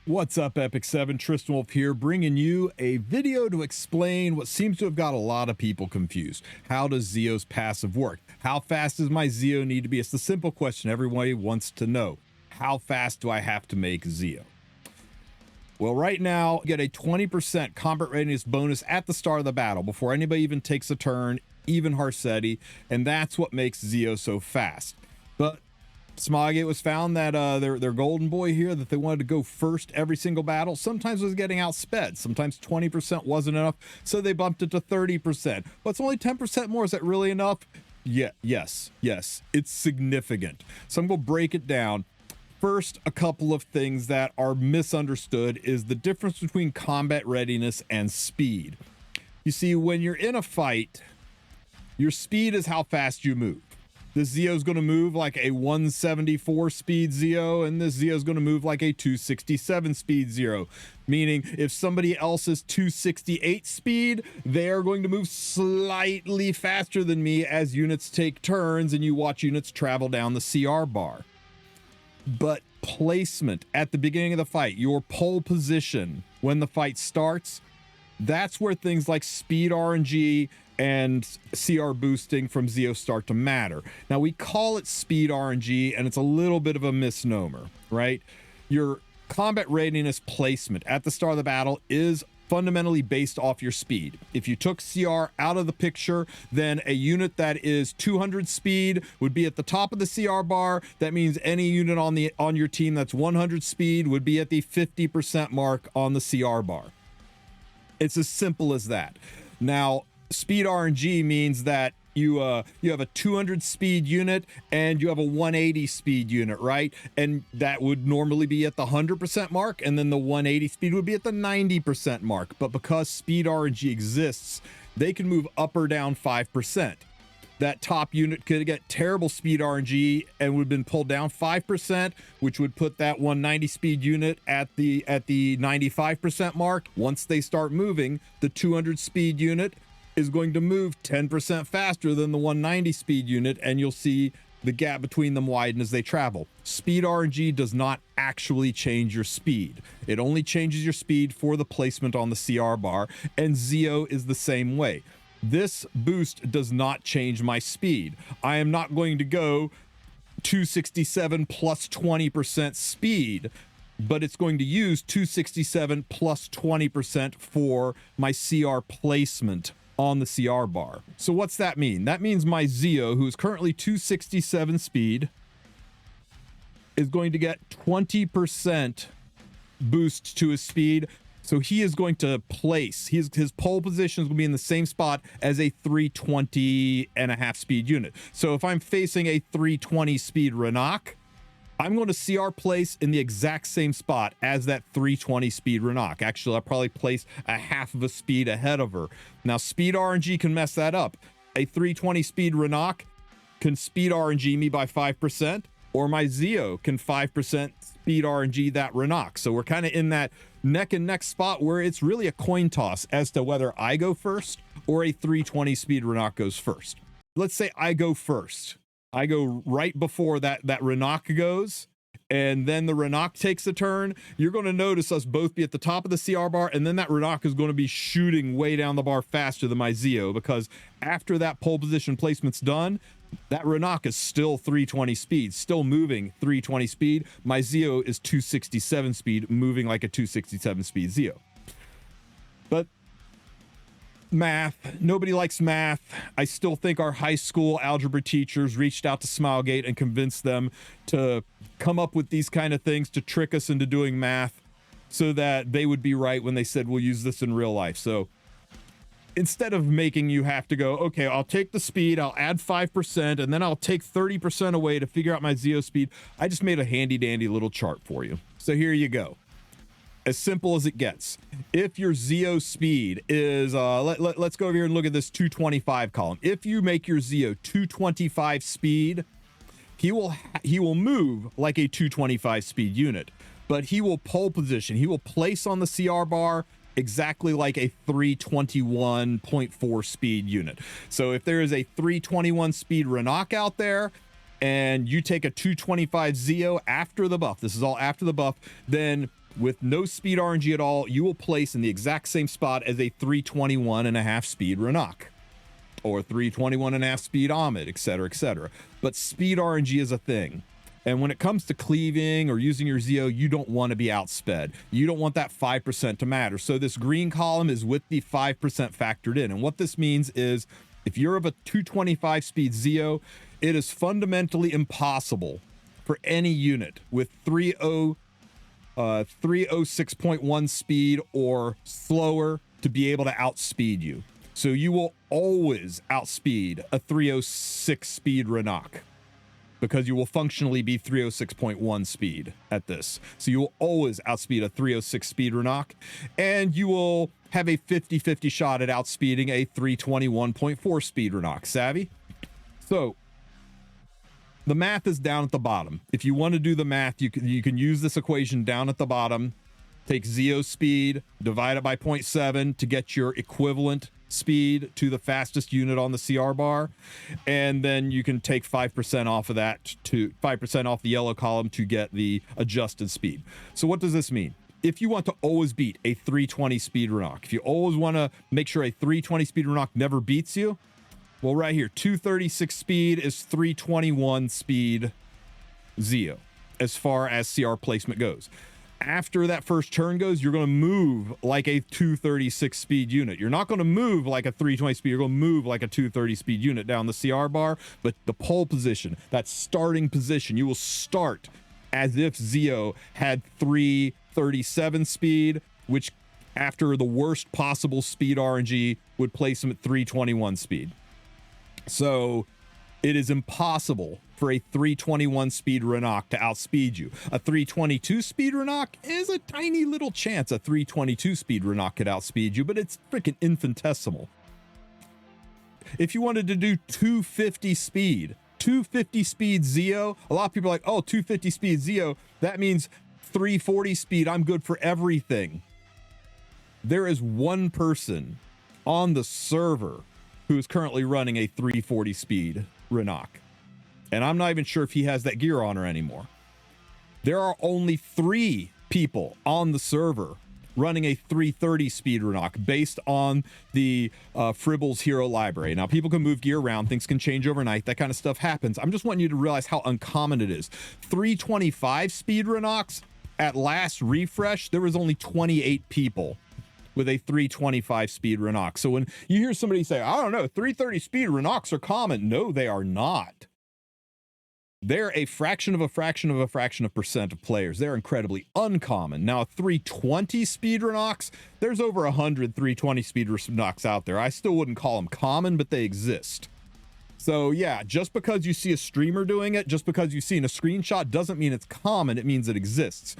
What's up, Epic 7? Tristen Wulf here, bringing you a video to explain what seems to have got a lot of people confused. How does Zeo's passive work? How fast does my Zeo need to be? It's the simple question everybody wants to know. How fast do I have to make Zeo? Well, right now, you get a 20% combat readiness bonus at the start of the battle before anybody even takes a turn, even Harsetti, and that's what makes Zeo so fast. But Smilegate was found that their golden boy here, that they wanted to go first every single battle, sometimes was getting outsped. Sometimes 20% wasn't enough, so they bumped it to 30%. But it's only 10% more. Is that really enough? Yeah, yes, it's significant. So I'm going to break it down. First, a couple of things that are misunderstood is the difference between combat readiness and speed. You see, when you're in a fight, your speed is how fast you move. This Zeo is going to move like a 174 speed Zeo, and this Zeo is going to move like a 267 speed Zeo. Meaning, if somebody else is 268 speed, they're going to move slightly faster than me as units take turns and you watch units travel down the CR bar. But placement at the beginning of the fight, your pole position when the fight starts, that's where things like speed RNG and CR boosting from Zeo start to matter. Now, we call it speed RNG, and it's a little bit of a misnomer, right? Your combat readiness placement at the start of the battle is fundamentally based off your speed. If you took CR out of the picture, then a unit that is 200 speed would be at the top of the CR bar. That means any unit on your team that's 100 speed would be at the 50% mark on the CR bar. It's as simple as that. Now, speed RNG means that you have a 200 speed unit and you have a 180 speed unit, right? And that would normally be at the 100% mark, and then the 180 speed would be at the 90% mark. But because speed RNG exists, they can move up or down 5%. That top unit could get terrible speed RNG and would have been pulled down 5%, which would put that 190 speed unit at the 95% mark. Once they start moving, the 200 speed unit is going to move 10% faster than the 190 speed unit, and you'll see the gap between them widen as they travel. Speed RNG does not actually change your speed. It only changes your speed for the placement on the CR bar, and Zeo is the same way. This boost does not change my speed. I am not going to go 267 plus 20% speed, but it's going to use 267 plus 20% for my CR placement on the CR bar. So what's that mean? That means my Zeo, who is currently 267 speed, is going to get 20% boost to his speed. So he is going to place, his pole position is going to be in the same spot as a 320 and a half speed unit. So if I'm facing a 320 speed Renak, I'm going to CR place in the exact same spot as that 320 speed Renak. Actually, I'll probably place a half of a speed ahead of her. Now, speed RNG can mess that up. A 320 speed Renak can speed RNG me by 5%, or my Zeo can 5% speed RNG that Renak. So we're kind of in that neck and neck spot where it's really a coin toss as to whether I go first or a 320 speed Renak goes first. Let's say I go first. I go right before that Renak goes, and then the Renak takes a turn. You're going to notice us both be at the top of the CR bar, and then that Renak is going to be shooting way down the bar faster than my Zeo, because after that pole position placement's done, that Renak is still 320 speed, still moving 320 speed. My Zeo is 267 speed, moving like a 267 speed Zeo. But math, nobody likes math. I still think our high school algebra teachers reached out to Smilegate and convinced them to come up with these kind of things to trick us into doing math so that they would be right when they said we'll use this in real life. So instead of making you have to go, okay, I'll take the speed, I'll add 5%, and then I'll take 30% away to figure out my Zeo speed, I just made a handy dandy little chart for you. So here you go. As simple as it gets. If your Zeo speed is, let's go over here and look at this 225 column. If you make your Zeo 225 speed, he will move like a 225 speed unit, but he will pole position. He will place on the CR bar exactly like a 321.4 speed unit. So if there is a 321 speed Renak out there, and you take a 225 Zeo after the buff, this is all after the buff, then with no speed RNG at all, you will place in the exact same spot as a 321.5 speed Renok, or 321.5 speed Ahmed, etc., etc. But speed RNG is a thing. And when it comes to cleaving or using your Zeo, you don't want to be outsped. You don't want that 5% to matter. So this green column is with the 5% factored in. And what this means is if you're of a 225 speed Zeo, it is fundamentally impossible for any unit with 306.1 speed or slower to be able to outspeed you. So you will always outspeed a 306 speed Renok, because you will functionally be 306.1 speed at this. So you will always outspeed a 306 speed Renok, and you will have a 50-50 shot at outspeeding a 321.4 speed Renok. Savvy? So the math is down at the bottom. If you want to do the math, you can use this equation down at the bottom. Take Zeo speed, divide it by 0.7 to get your equivalent speed to the fastest unit on the CR bar, and then you can take 5% off of that, to 5% off the yellow column to get the adjusted speed. So what does this mean? If you want to always beat a 320 speed Renok, if you always want to make sure a 320 speed Renok never beats you, well, right here, 236 speed is 321 speed Zeo as far as CR placement goes. After that first turn goes, you're going to move like a 236 speed unit. You're not going to move like a 320 speed. You're going to move like a 230 speed unit down the CR bar. But the pole position, that starting position, you will start as if Zeo had 337 speed, which after the worst possible speed RNG would place him at 321 speed. So it is impossible for a 321 speed Renok to outspeed you. A 322 speed Renok is a tiny little chance a 322 speed Renok could outspeed you, but it's freaking infinitesimal. If you wanted to do 250 speed Zeo, a lot of people are like, oh, 250 speed Zeo, that means 340 speed, I'm good for everything. There is one person on the server who is currently running a 340 speed Renok. And I'm not even sure if he has that gear on her anymore. There are only 3 people on the server running a 330 speed Renok based on the Fribbles hero library. Now, people can move gear around. Things can change overnight. That kind of stuff happens. I'm just wanting you to realize how uncommon it is. 325 speed Renoks, at last refresh, there was only 28 people with a 325 speed Renok. So when you hear somebody say, I don't know, 330 speed Renoks are common. No, they are not. They're a fraction of a fraction of a fraction of percent of players. They're incredibly uncommon. Now, 320 speed Renoks, there's over 100 320 speed Renoks out there. I still wouldn't call them common, but they exist. So yeah, just because you see a streamer doing it, just because you've seen a screenshot doesn't mean it's common. It means it exists.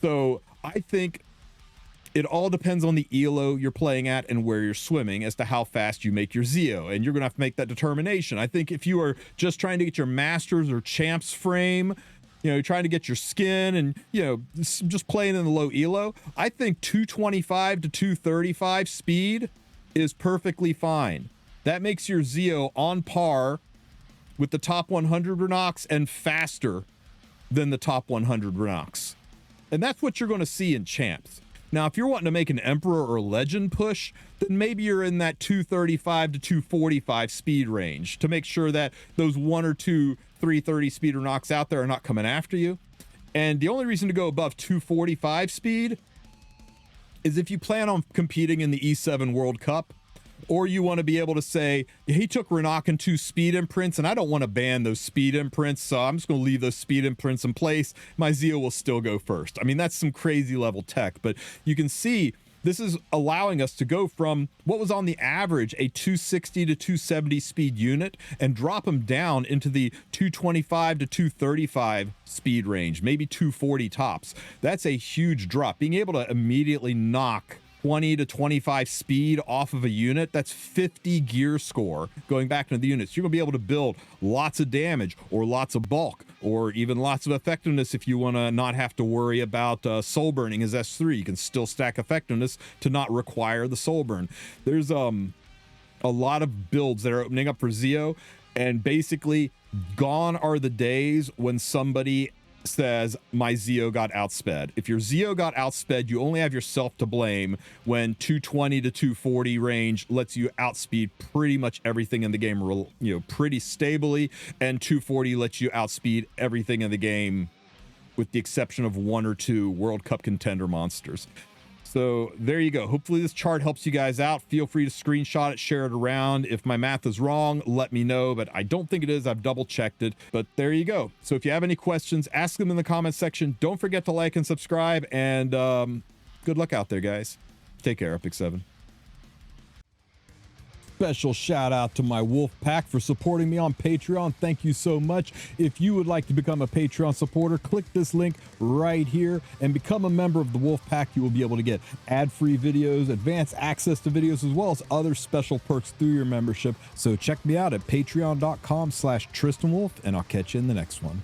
So I think it all depends on the ELO you're playing at and where you're swimming as to how fast you make your Zeo, and you're going to have to make that determination. I think if you are just trying to get your Masters or Champs frame, you know, you're trying to get your skin and, you know, just playing in the low ELO, I think 225 to 235 speed is perfectly fine. That makes your Zeo on par with the top 100 Renoks and faster than the top 100 Renoks. And that's what you're going to see in Champs. Now, if you're wanting to make an Emperor or Legend push, then maybe you're in that 235 to 245 speed range to make sure that those 1 or 2 330 speed Renoks out there are not coming after you. And the only reason to go above 245 speed is if you plan on competing in the E7 World Cup, or you want to be able to say, he took Renok and 2 speed imprints, and I don't want to ban those speed imprints, so I'm just going to leave those speed imprints in place. My Zeo will still go first. I mean, that's some crazy level tech, but you can see this is allowing us to go from what was on the average a 260 to 270 speed unit and drop them down into the 225 to 235 speed range, maybe 240 tops. That's a huge drop. Being able to immediately knock 20 to 25 speed off of a unit, that's 50 gear score going back into the units. You're going to be able to build lots of damage or lots of bulk or even lots of effectiveness if you want to not have to worry about soul burning as S3. You can still stack effectiveness to not require the soul burn. There's a lot of builds that are opening up for Zeo, and basically gone are the days when somebody says my Zeo got outsped. If your Zeo got outsped, you only have yourself to blame when 220 to 240 range lets you outspeed pretty much everything in the game, pretty stably, and 240 lets you outspeed everything in the game with the exception of 1 or 2 World Cup contender monsters. So there you go. Hopefully this chart helps you guys out. Feel free to screenshot it, share it around. If my math is wrong, let me know, but I don't think it is. I've double checked it, but there you go. So if you have any questions, ask them in the comment section. Don't forget to like and subscribe, and good luck out there, guys. Take care, Epic 7. Special shout out to my Wolf Pack for supporting me on Patreon. Thank you so much. If you would like to become a Patreon supporter, click this link right here and become a member of the Wolf Pack. You will be able to get ad-free videos, advanced access to videos, as well as other special perks through your membership. So check me out at patreon.com/TristenWulf, and I'll catch you in the next one.